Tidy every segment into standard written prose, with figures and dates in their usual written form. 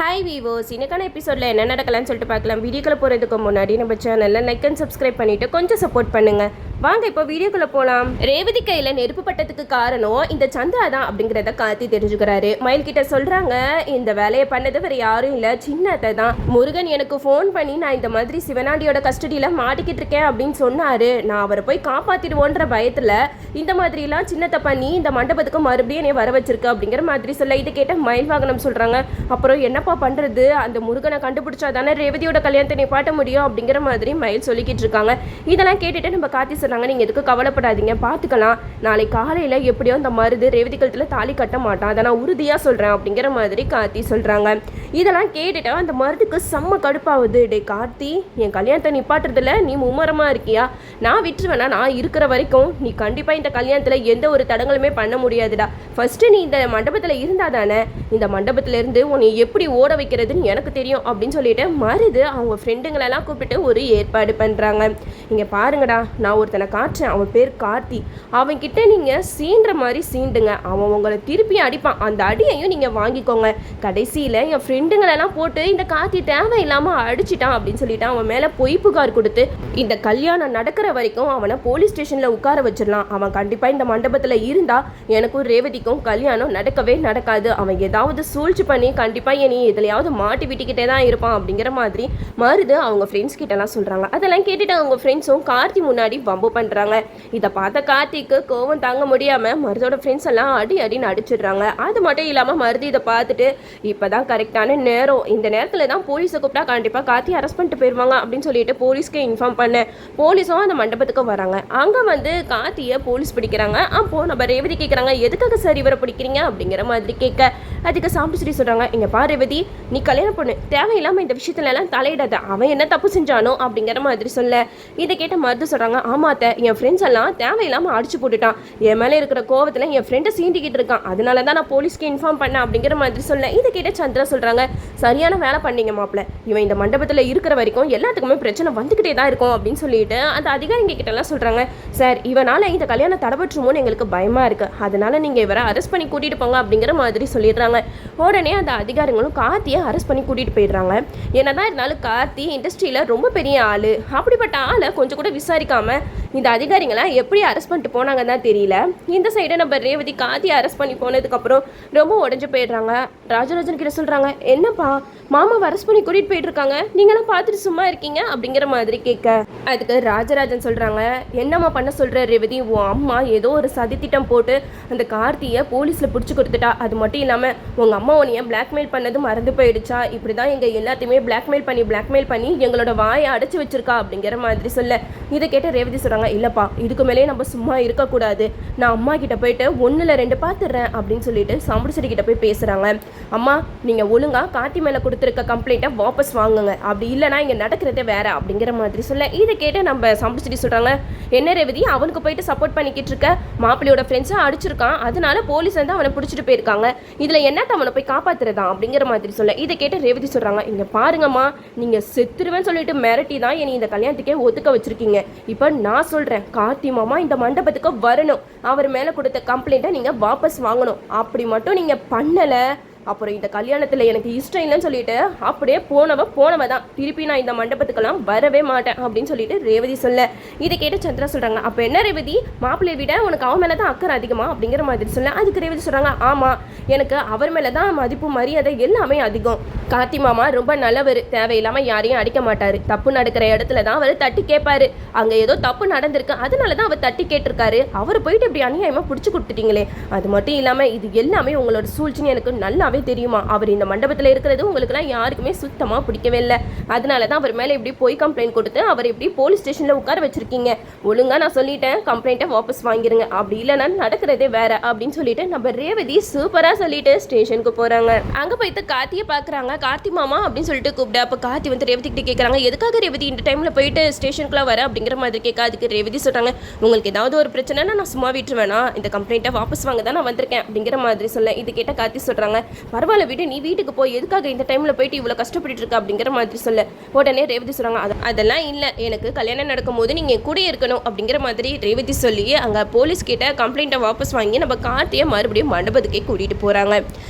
Hi வீவோஸ், இன்னைக்கான எபிசோடில் என்ன நடக்கலாம்னு சொல்லிட்டு பார்க்கலாம். வீடியோக்குள்ளே போகிறதுக்கு முன்னாடி நம்ம சேனலில் லைக் அண்ட் சப்ஸ்கிரைப் பண்ணிவிட்டு கொஞ்சம் சப்போர்ட் பண்ணுங்கள். வாங்க இப்போ வீடியோக்குள்ளே போகலாம். ரேவதி கையில் நெருப்பு பட்டதுக்கு காரணம் இந்த சந்திரா தான் அப்படிங்கிறத கார்த்தி தெரிஞ்சுக்கிறாரு. மயில்கிட்ட சொல்கிறாங்க, இந்த வேலையை பண்ணது வேறு யாரும் இல்லை, சின்னத்தை தான். முருகன் எனக்கு ஃபோன் பண்ணி நான் இந்த மாதிரி சிவனாண்டியோட கஸ்டடியில் மாட்டிக்கிட்டு இருக்கேன் அப்படின்னு சொன்னார். நான் அவரை போய் காப்பாற்றிடுவோன்ற பயத்தில் இந்த மாதிரிலாம் சின்னத்தை பண்ணி இந்த மண்டபத்துக்கு மறுபடியும் என்னை வர வச்சிருக்கு அப்படிங்கிற மாதிரி சொல்ல, இதை கேட்ட மயில் வாகனம் சொல்கிறாங்க, அப்புறம் என்னப்பா பண்ணுறது, அந்த முருகனை கண்டுபிடிச்சா தானே ரேவதியோட கல்யாணத்தை நிப்பாட்ட முடியும் அப்படிங்கிற மாதிரி மயில் சொல்லிக்கிட்டு இருக்காங்க. இதெல்லாம் கேட்டுட்டு நம்ம கார்த்தி சொல்கிறாங்க, நீங்கள் எதுக்கு கவலைப்படாதீங்க, பார்த்துக்கலாம், நாளை காலையில் எப்படியோ அந்த மருது ரேவதி கழுத்தில் தாலி கட்ட மாட்டான், அதை நான் உறுதியாக சொல்கிறேன் அப்படிங்கிற மாதிரி கார்த்தி சொல்கிறாங்க. இதெல்லாம் கேட்டுட்டு அந்த மருதுக்கு செம்ம கடுப்பாகுது. டே கார்த்தி, என் கல்யாணத்தை நிப்பாட்டுறதுல நீ மும்மரமாக இருக்கியா? நான் விட்டுருவேனா? நான் இருக்கிற வரைக்கும் நீ கண்டிப்பாக இந்த கல்யாணத்தில் எந்த ஒரு தடங்களுமே பண்ண முடியாதுடா. ஃபஸ்ட்டு நீ இந்த மண்டபத்தில் இருந்தால் தானே இந்த மண்டபத்திலேருந்து உன்னை எப்படி ஓட வைக்கிறதுன்னு எனக்கு தெரியும் அப்படின்னு சொல்லிட்டு மருது அவங்க ஃப்ரெண்டுங்களெல்லாம் கூப்பிட்டு ஒரு ஏற்பாடு பண்ணுறாங்க. இங்கே பாருங்கடா, நான் ஒருத்தனை காட்டுறேன், அவன் பேர் கார்த்தி, அவன்கிட்ட நீங்கள் சீன்ற மாதிரி சீண்டுங்க, அவன் உங்களை திருப்பி அடிப்பான், அந்த அடியையும் நீங்கள் வாங்கிக்கோங்க. கடைசியில் என் ஃப்ரெண்டுங்களெல்லாம் போட்டு இந்த கார்த்தி தேவையில்லாமல் அடிச்சிட்டான் அப்படின்னு சொல்லிட்டு அவன் மேலே பொய் புகார் கொடுத்து இந்த கல்யாணம் நடக்கிற வரைக்கும் அவனை போலீஸ் ஸ்டேஷனில் உட்கார வச்சிடலாம். அவன் கண்டிப்பாக இந்த மண்டபத்தில் இருந்தால் எனக்கும் ரேவதிக்கும் கல்யாணம் நடக்கவே நடக்காது. அவன் ஏதாவது சூழ்ச்சி பண்ணி கண்டிப்பாக நீ எதுலையாவது மாட்டி விட்டுக்கிட்டே தான் இருப்பான் அப்படிங்கிற மாதிரி மருது அவங்க ஃப்ரெண்ட்ஸ் கிட்டலாம் சொல்கிறாங்க. அதெல்லாம் கேட்டுட்டு அவங்க ஃப்ரெண்ட்ஸும் கார்த்தி முன்னாடி வம்பு பண்ணுறாங்க. இதை பார்த்த கார்த்திக்கு கோவம் தாங்க முடியாமல் மருதோட ஃப்ரெண்ட்ஸ் எல்லாம் அடின்னு அடிச்சிடுறாங்க. அது மட்டும் இல்லாமல் மருது இதை பார்த்துட்டு இப்போ தான் கரெக்டான நேரம், இந்த நேரத்தில் தான் போலீஸை கூப்பிட்டா கண்டிப்பாக கார்த்தி அரெஸ்ட் பண்ணிட்டு போயிடுவாங்க அப்படின்னு சொல்லிட்டு போலீஸ்க்கு இன்ஃபார்ம் பண்ணேன். போலீஸும் அந்த மண்டபத்துக்கு வராங்க. அங்கே வந்து கார்த்தியை போலீஸ் பிடிக்கிறாங்க. அப்போது நம்ம ரேவதி கேட்குறாங்க, எதுக்காக சார் இவரை பிடிக்கிறீங்க அப்படிங்கிற மாதிரி கேட்க, அதுக்கு சாம்பிச்சிரி சொல்கிறாங்க, இங்கே பா ரேவதி, நீ கல்யாணம் பண்ணு, தேவையில்லாமல் இந்த விஷயத்துலலாம் தலையிடாத, அவன் என்ன தப்பு செஞ்சானோ அப்படிங்கிற மாதிரி சொல்ல, இதை கேட்ட மருது சொல்கிறாங்க, ஆமாத்த, என் ஃப்ரெண்ட்ஸ் எல்லாம் தேவையில்லாமல் அடிச்சு போட்டுட்டான், என் மேலே இருக்கிற கோவத்தில் என் ஃப்ரெண்டை சீண்டிக்கிட்டு இருக்கான், அதனால தான் நான் போலீஸ்க்கு இன்ஃபார்ம் பண்ணேன் அப்படிங்கிற மாதிரி சொல்ல, இதை கேட்ட சந்திரா சொல்கிறாங்க, சரியான வேலை பண்ணீங்க மாப்பிள்ள, இவன் இந்த மண்டபத்தில் இருக்கிற வரைக்கும் எல்லாத்துக்குமே பிரச்சனை வந்துக்கிட்டே தான் இருக்கும் அப்படின்னு சொல்லிட்டு அந்த அதிகாரிங்க கிட்டலாம் சொல்கிறாங்க, சார் இவனால் இந்த கல்யாணம் தடபற்றுமோன்னு எங்களுக்கு பயமாக இருக்குது, அதனால நீங்கள் இவரை அரெஸ்ட் பண்ணி கூட்டிகிட்டு போங்க அப்படிங்கிற மாதிரி சொல்லிடுறாங்க. உடனே அந்த அதிகாரிகளும் கார்த்தியை அரெஸ்ட் பண்ணி கூட்டிகிட்டு போயிடுறாங்க. என்னதான் இருந்தாலும் கார்த்தி இண்டஸ்ட்ரியில் ரொம்ப பெரிய ஆள், அப்படிப்பட்ட ஆளை கொஞ்சம் கூட விசாரிக்காம இந்த அதிகாரிங்களாம் எப்படி அரெஸ்ட் பண்ணிட்டு போனாங்கன்னு தான் தெரியல. இந்த சைடை நம்ம ரேவதி கார்த்தியை அரெஸ்ட் பண்ணி போனதுக்கப்புறம் ரொம்ப உடஞ்சு போயிடுறாங்க. ராஜராஜன் கிட்ட சொல்கிறாங்க, என்னப்பா மாமாவை அரெஸ்ட் பண்ணி கூட்டிகிட்டு போயிட்டு இருக்காங்க, நீங்களாம் பார்த்துட்டு சும்மா இருக்கீங்க அப்படிங்கிற மாதிரி கேட்க, அதுக்கு ராஜராஜன் சொல்கிறாங்க, என்னம்மா பண்ண சொல்கிற ரேவதி, உன் அம்மா ஏதோ ஒரு சதித்திட்டம் போட்டு அந்த கார்த்தியை போலீஸில் பிடிச்சி கொடுத்துட்டா, அது மட்டும் இல்லாமல் உங்கள் அம்மா உன்னைய பிளாக்மெயில் பண்ணது மறந்து போயிடுச்சா, இப்படி தான் எங்கள் எல்லாத்தையுமே பிளாக்மெயில் பண்ணி எங்களோட வாயை அடைச்சி வச்சிருக்கா அப்படிங்கிற மாதிரி சொல்ல, இதை கேட்டு ரேவதி சொல்கிறாங்க, இல்லைப்பா இதுக்கு மேலே நம்ம சும்மா இருக்கக்கூடாது, நான் அம்மா கிட்ட போயிட்டு 1-2 பார்த்துடுறேன் அப்படின்னு சொல்லிட்டு சாம்பிடிச்சடி கிட்ட போய் பேசுகிறாங்க. அம்மா நீங்கள் ஒழுங்காக கார்த்தி மேலே கொடுத்துருக்க கம்ப்ளைண்ட்டை வாபஸ் வாங்குங்க, அப்படி இல்லைனா இங்கே நடக்கிறதே வேற அப்படிங்கிற மாதிரி சொல்ல, இதை கேட்டு நம்ம சாம்பிடிச்சடி சொல்கிறாங்க, என்ன ரேவதி அவனுக்கு போயிட்டு சப்போர்ட் பண்ணிக்கிட்டு இருக்க, மாப்பிள்ளையோட ஃப்ரெண்ட்ஸை அடிச்சிருக்கான், அதனால போலீஸ் வந்து அவனை பிடிச்சிட்டு போயிருக்காங்க, இதில் என்னத்த அவனை போய் காப்பாற்றுறதா அப்படிங்கிற மாதிரி சொல்ல, இதை கேட்டு ரேவதி சொல்கிறாங்க, இங்கே பாருங்கம்மா நீங்கள் செத்துருவேன்னு சொல்லிட்டு மிரட்டி தான் என்னை இந்த கல்யாணத்துக்கே ஒத்துக்க வச்சிருக்கீங்க, இப்போ நான் சொல்கிறேன், கார்த்தி மாமா இந்த மண்டபத்துக்கு வரணும், அவர் மேலே கொடுத்த கம்ப்ளைண்ட்டை நீங்கள் வாபஸ் வாங்கணும், அப்படி மட்டும் நீங்கள் பண்ணலை அப்புறம் இந்த கல்யாணத்தில் எனக்கு இஷ்டம் இல்லைன்னு சொல்லிட்டு அப்படியே போனவ தான், திருப்பி நான் இந்த மண்டபத்துக்கெல்லாம் வரவே மாட்டேன் அப்படின்னு சொல்லிட்டு ரேவதி சொல்ல, இதை கேட்டு சந்திரா சொல்கிறாங்க, அப்போ என்ன ரேவதி மாப்பிள்ளையை விட உனக்கு அவன் மேலே தான் அக்கறை அதிகமா அப்படிங்கிற மாதிரி சொல்ல, அதுக்கு ரேவதி சொல்கிறாங்க, ஆமாம் எனக்கு அவர் மேலே தான் மதிப்பு மரியாதை எல்லாமே அதிகம், கார்த்தி மாமா ரொம்ப நல்லவர், தேவையில்லாமல் யாரையும் அடிக்க மாட்டார், தப்பு நடக்கிற இடத்துல தான் அவர் தட்டி கேட்பாரு, அங்கே ஏதோ தப்பு நடந்திருக்கு அதனால தான் அவர் தட்டி கேட்டிருக்காரு, அவர் போயிட்டு இப்படி அநியாயமாக பிடிச்சி கொடுத்துட்டீங்களே, அது மட்டும் இல்லாமல் இது எல்லாமே உங்களோட சூழ்ச்சின்னு எனக்கு நல்லா தெரியுமா, அவர் இந்த மண்டபத்தில் இருக்கிறது உங்களுக்குலாம் யாருக்குமே சுத்தமாக பிடிக்கவே இல்லை, அதனால தான் அவர் மேலே இப்படி போய் கம்ப்ளைண்ட் கொடுத்து அவர் எப்படி போலீஸ் ஸ்டேஷனில் உட்கார வச்சிருக்கீங்க, ஒழுங்காக நான் சொல்லிட்டேன் கம்ப்ளைண்ட்டை வாபஸ் வாங்கிருங்க, அப்படி இல்லைன்னா நடக்கிறதே வேற அப்படின்னு சொல்லிட்டு நம்ம ரேவதி சூப்பராக சொல்லிட்டு ஸ்டேஷனுக்கு போகிறாங்க. அங்கே போயிட்டு கார்த்தியை பார்க்குறாங்க, கார்த்தி மாமா அப்படின்னு சொல்லிட்டு கூப்பிட்டு, அப்போ கார்த்தி வந்து ரேவதி கிட்ட கேட்குறாங்க, எதுக்காக ரேவதி இந்த டைமில் போயிட்டு ஸ்டேஷனுக்குலாம் வர அப்படிங்கிற மாதிரி கேட்க, அதுக்கு ரேவதி சொல்கிறாங்க, உங்களுக்கு ஏதாவது ஒரு பிரச்சனைனா நான் சும்மா விட்டுருவேனா, இந்த கம்ப்ளைண்ட்டை வாபஸ் வாங்க தான் நான் வந்திருக்கேன் அப்படிங்கிற மாதிரி சொல்ல, இது கேட்ட கார்த்தி சொல்கிறாங்க, பரவாயில்ல விடு, நீ வீட்டுக்கு போய் எதுக்காக இந்த டைமில் போயிட்டு இவ்வளோ கஷ்டப்பட்டு இருக்க அப்படிங்கிற மாதிரி சொல்ல உடனே ரேவதி சொல்கிறாங்க, அதெல்லாம் இல்லை, எனக்கு கல்யாணம் நடக்கும்போது நீங்கள் கூட இருக்கணும் அப்படிங்கிற மாதிரி ரேவதி சொல்லி அங்கே போலீஸ் கிட்ட கம்ப்ளைண்ட்டை வாபஸ் வாங்கி நம்ம கார்த்தியை மறுபடியும் மண்டபத்துக்கே கூட்டிகிட்டு போகிறாங்க.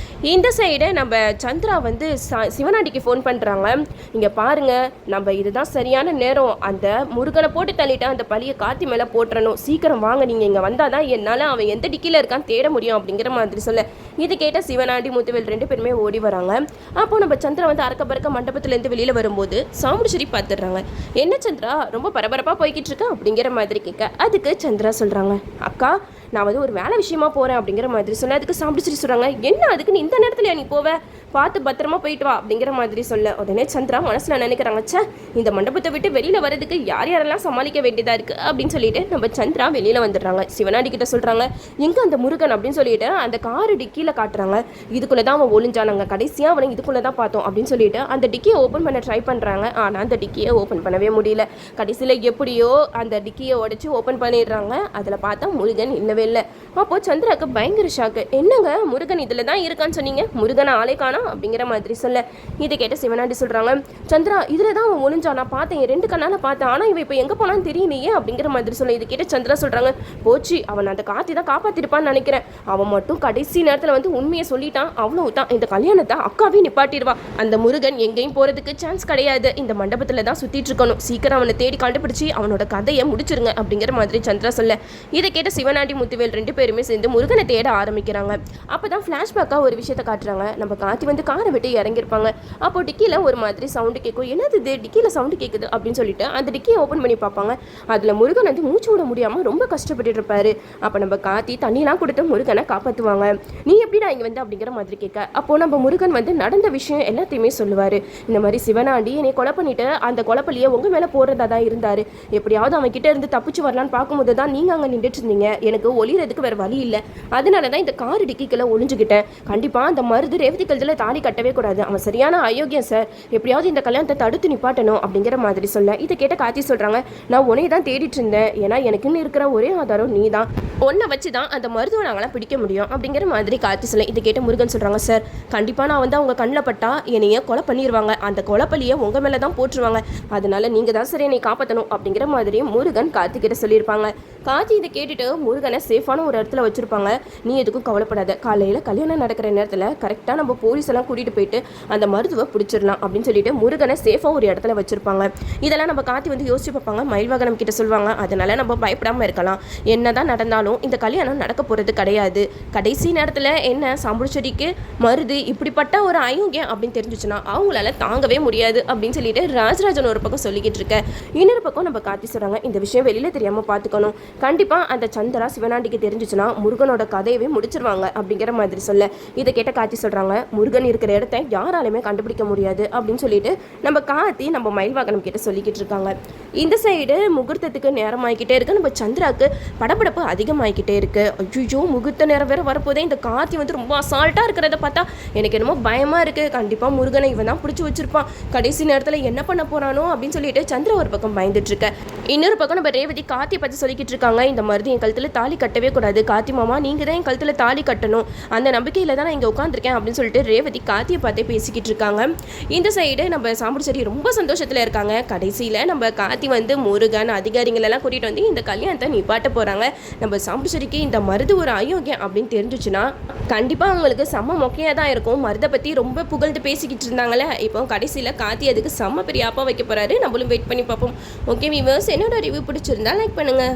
இந்த சைடு நம்ம சந்திரா வந்து சிவனாண்டிக்கு ஃபோன் பண்ணுறாங்க. இங்கே பாருங்கள், நம்ம இதுதான் சரியான நேரம், அந்த முருகனை போட்டு தள்ளிட்டு அந்த பழியை கார்த்தி மேலே போட்டுறணும், சீக்கிரம் வாங்க, நீங்கள் இங்கே வந்தால் தான் என்னால் அவன் எந்த டிக்கியில் இருக்கான்னு தேட முடியும் அப்படிங்கிற மாதிரி சொல்ல இது கேட்ட சிவனாண்டி முத்துவேல் 2 பேருமே ஓடி வராங்க. அப்போது நம்ம சந்திரா வந்து அறக்க பறக்க மண்டபத்துலேருந்து வெளியில் வரும்போது சாமுண்டீஸ்வரி பார்த்துடுறாங்க. என்ன சந்திரா ரொம்ப பரபரப்பாக போய்கிட்டு இருக்கா அப்படிங்கிற மாதிரி கேட்க அதுக்கு சந்திரா சொல்கிறாங்க, அக்கா நான் வந்து ஒரு வேலை விஷயமா போகிறேன் அப்படிங்கிற மாதிரி சொல்ல அதுக்கு சாமுண்டீஸ்வரி சொல்கிறாங்க, என்ன அதுக்கு நீ இந்த நேரத்தில் நீ போவ, பார்த்து பத்திரமா போயிட்டு வா அப்படிங்கிற மாதிரி சொல்ல உடனே சந்திரா மனசில் நினைக்கிறாங்க, சே இந்த மண்டபத்தை விட்டு வெளியில் வரதுக்கு யார் யாரெல்லாம் சமாளிக்க வேண்டியதாக இருக்குது அப்படின்னு சொல்லிட்டு நம்ம சந்திரா வெளியில் வந்துடுறாங்க. சிவனாண்டி கிட்ட சொல்கிறாங்க, எங்கே அந்த முருகன் அப்படின்னு சொல்லிட்டு அந்த காரு டிக்கியில் காட்டுறாங்க. இதுக்குள்ளே தான் அவன் ஒளிஞ்சான், நாங்கள் கடைசியாக அவனை இதுக்குள்ளே தான் பார்த்தோம் அப்படின்னு சொல்லிட்டு அந்த டிக்கியை ஓப்பன் பண்ண ட்ரை பண்ணுறாங்க. ஆனால் அந்த டிக்கியை ஓப்பன் பண்ணவே முடியல. கடைசியில் எப்படியோ அந்த டிக்கியை உடச்சி ஓப்பன் பண்ணிடுறாங்க. அதில் பார்த்தா முருகன் இல்லவே இல்லை. அப்போது சந்திராவுக்கு பயங்கர ஷாக்கு, என்னங்க முருகன் இதில் தான் இருக்கான்னு சொன்னீங்க, முருகன் ஆளே காணோம் அப்படிங்கிற மாதிரி சொல்ல இதை கேட்ட சிவனாண்டி சொல்கிறாங்க, சந்திரா இதில் தான் அவன் ஒளிஞ்சான், நான் பார்த்தேன், 2 கண்ணால் பார்த்தேன், ஆனால் இவன் இப்போ எங்கே போனான்னு தெரியலையே அப்படிங்கிற மாதிரி சொல்ல இது கேட்ட சந்திரா சொல்கிறாங்க, போச்சு அவன் அந்த கார்த்தி தான் காப்பாற்றிருப்பான்னு நினைக்கிறேன், அவன் மட்டும் கடைசி நேரத்தில் வந்து உண்மையை சொல்லிட்டான், அவ்வளோ தான், இந்த கல்யாணத்தை அக்காவே நிப்பாட்டிடுவா, அந்த முருகன் எங்கேயும் போகிறதுக்கு சான்ஸ் கிடையாது, இந்த மண்டபத்தில் தான் சுற்றிட்டு இருக்கணும், சீக்கிரம் அவனை தேடி கண்டுபிடிச்சி அவனோட கதையை முடிச்சிருங்க அப்படிங்கிற மாதிரி சந்திரா சொல்ல இதை கேட்ட சிவனாண்டி முத்துவேல் 2 பேருமே சேர்ந்து முருகனை தேட ஆரம்பிக்கிறாங்க. அப்போ தான் ஃப்ளாஷ்பேக்காக ஒரு விஷயத்தை காட்டுறாங்க. நம்ம கார்த்தி வந்து காரை விட்டு இறங்கியிருப்பாங்க. அப்போ டிக்கியில் ஒரு மாதிரி சவுண்டு கேட்கும், என்னது இது டிக்கியில் சவுண்டு கேட்குது அப்படின்னு சொல்லிட்டு அந்த டிக்கியை ஓப்பன் பண்ணி பார்ப்பாங்க. அதில் முருகன் வந்து மூச்சு விட முடியாமல் ரொம்ப கஷ்டப்பட்டு இருப்பாரு. அப்போ நம்ம கார்த்தி தண்ணிலாம் கொடுத்து முருகனை காப்பாற்றுவாங்க. நீ எப்படிடா இங்கே வந்து அப்படிங்கிற மாதிரி கேட்க அப்போ நம்ம முருகன் வந்து நடந்த விஷயம் எல்லாத்தையுமே சொல்லுவார். இந்த மாதிரி சிவனாண்டி என்னை கொலை பண்ணிட்டு அந்த கொலைப்பள்ளியை உங்கள் மேலே போடுறதா தான் இருந்தார், எப்படியாவது அவன் கிட்ட இருந்து தப்பிச்சு வரலான்னு பார்க்கும்போது தான் நீங்கள் அங்கே நின்றுட்டு இருந்தீங்க, எனக்கு ஒளிறதுக்கு வேறு வழி இல்லை, அதனால தான் இந்த காரு டிக்கிக்குள்ள ஒளிஞ்சுக்கிட்டேன், கண்டிப்பாக அந்த மருது ரேவதி கழுத்தில் தாலி கட்டவே கூடாது, அவன் சரியான அயோக்கியம் சார், எப்படியாவது இந்த கல்யாணத்தை தடுத்து நிப்பாட்டணும் அப்படிங்கிற மாதிரி சொல்ல இதை கேட்ட கார்த்தி சொல்கிறாங்க, நான் உன்னை தான் தேடிட்டு இருந்தேன், ஏன்னா எனக்குன்னு இருக்கிற ஒரே ஆதாரம் நீ தான், ஒன்றை வச்சு தான் அந்த மருத்துவ நாங்களாம் பிடிக்க முடியும் அப்படிங்கிற மாதிரி கார்த்தி சொல்ல இதை கேட்ட முருகன் சொல்கிறாங்க, சார் கண்டிப்பாக நான் வந்து அவங்க கண்ணில் பட்டா என்னைய கொலை பண்ணிடுவாங்க, அந்த கொலைப்பள்ளியை உங்கள் மேலே தான் போட்டுருவாங்க, அதனால நீங்கள் தான் சரி என்னை காப்பாற்றணும் அப்படிங்கிற மாதிரி முருகன் கார்த்தி கிட்ட சொல்லியிருப்பாங்க. கார்த்தி இதை கேட்டுட்டு முருகனை சேஃபான ஒரு இடத்துல வச்சுருப்பாங்க. நீ எதுக்கும் கவலைப்படாத, காலையில் கல்யாணம் நடக்கிற நேரத்தில் கரெக்டாக நம்ம போலீஸ் எல்லாம் கூட்டிகிட்டு போயிட்டு அந்த மருத்துவ பிடிச்சிடலாம் அப்படின்னு சொல்லிட்டு முருகனை சேஃபாக ஒரு இடத்துல வச்சுருப்பாங்க. இதெல்லாம் நம்ம கார்த்தி வந்து யோசிச்சு பார்ப்பாங்க. மயில்வாகனம் கிட்ட சொல்லுவாங்க, அதனால நம்ம பயப்படாமல் இருக்கலாம், என்னதான் நடந்தாலும் இந்த கல்யாணம் நடக்க போகிறது கிடையாது, கடைசி நேரத்தில் என்ன சாம்புடிச்செடிக்கு மருது இப்படிப்பட்ட ஒரு அயோக்கியம் அப்படின்னு தெரிஞ்சிச்சுன்னா அவங்களால தாங்கவே முடியாது அப்படின்னு சொல்லிட்டு ராஜராஜன் ஒரு பக்கம் சொல்லிக்கிட்டு இருக்க, இன்னொரு பக்கம் நம்ம கார்த்தி சொல்கிறாங்க, இந்த விஷயம் வெளியில் தெரியாமல் பார்த்துக்கணும், கண்டிப்பாக அந்த சந்திரா சிவனாண்டிக்கு தெரிஞ்சிச்சுன்னா முருகனோட கதையவே முடிச்சிருவாங்க அப்படிங்கிற மாதிரி சொல்ல இதை கேட்ட கார்த்தி சொல்கிறாங்க, முருகன் இருக்கிற இடத்த யாராலுமே கண்டுபிடிக்க முடியாது அப்படின்னு சொல்லிட்டு நம்ம கார்த்தி நம்ம மயில்வாகனம் கிட்ட சொல்லிக்கிட்டு இருக்காங்க. இந்த சைடு முகூர்த்தத்துக்கு நேரம் ஆகிக்கிட்டே இருக்கு. நம்ம சந்திராவுக்கு படப்படப்பு அதிகமாகிக்கிட்டே இருக்கு. ஐயோ முகூர்த்த நேரம் வேற வரப்போதே, இந்த கார்த்தி வந்து ரொம்ப அசால்ட்டாக இருக்கிறத பார்த்தா எனக்கு என்னமோ பயமாக இருக்குது, கண்டிப்பாக முருகனை இவன் தான் பிடிச்சி வச்சிருப்பான், கடைசி நேரத்தில் என்ன பண்ண போகிறானோ அப்படின்னு சொல்லிட்டு சந்திரா ஒரு பக்கம் பயந்துட்டு இருக்க, இன்னொரு பக்கம் நம்ம ரேவதி கார்த்தியை பற்றி சொல்லிக்கிட்டு இருக்காங்க, இந்த மருது என் கழுத்தில் தாலி கட்டவே கூடாது, கார்த்தி மாமா நீங்கள் தான் என் கழுத்தில் தாலி கட்டணும், அந்த நம்பிக்கையில் தான் நான் இங்கே உட்காந்துருக்கேன் அப்படின்னு சொல்லிட்டு ரேவதி கார்த்தியை பார்த்தே பேசிக்கிட்டு இருக்காங்க. இந்த சைடு நம்ம சாம்புடிச்செடி ரொம்ப சந்தோஷத்தில் இருக்காங்க. கடைசியில் நம்ம கார்த்தி வந்து முருகன் அதிகாரிகளெல்லாம் கூட்டிகிட்டு வந்து இந்த கல்யாணத்தை நிப்பாட்ட போகிறாங்க. நம்ம சாம்புடிச்செடிக்கு இந்த மருது ஒரு அயோக்கியம் அப்படின்னு தெரிஞ்சிச்சுன்னா கண்டிப்பாக அவங்களுக்கு செம்ம மொக்கையாக தான் இருக்கும். மருதை பற்றி ரொம்ப புகழ்ந்து பேசிக்கிட்டு இருந்தாங்களே, இப்போ கடைசியில் கார்த்தி அதுக்கு செம்ம பெரிய ஆப்பா வைக்க போகிறாரு. நம்மளும் வெயிட் பண்ணி பார்ப்போம். ஓகே வியூவர்ஸ், என்னோட ரிவ்யூ பிடிச்சிருந்தா லைக் பண்ணுங்கள்.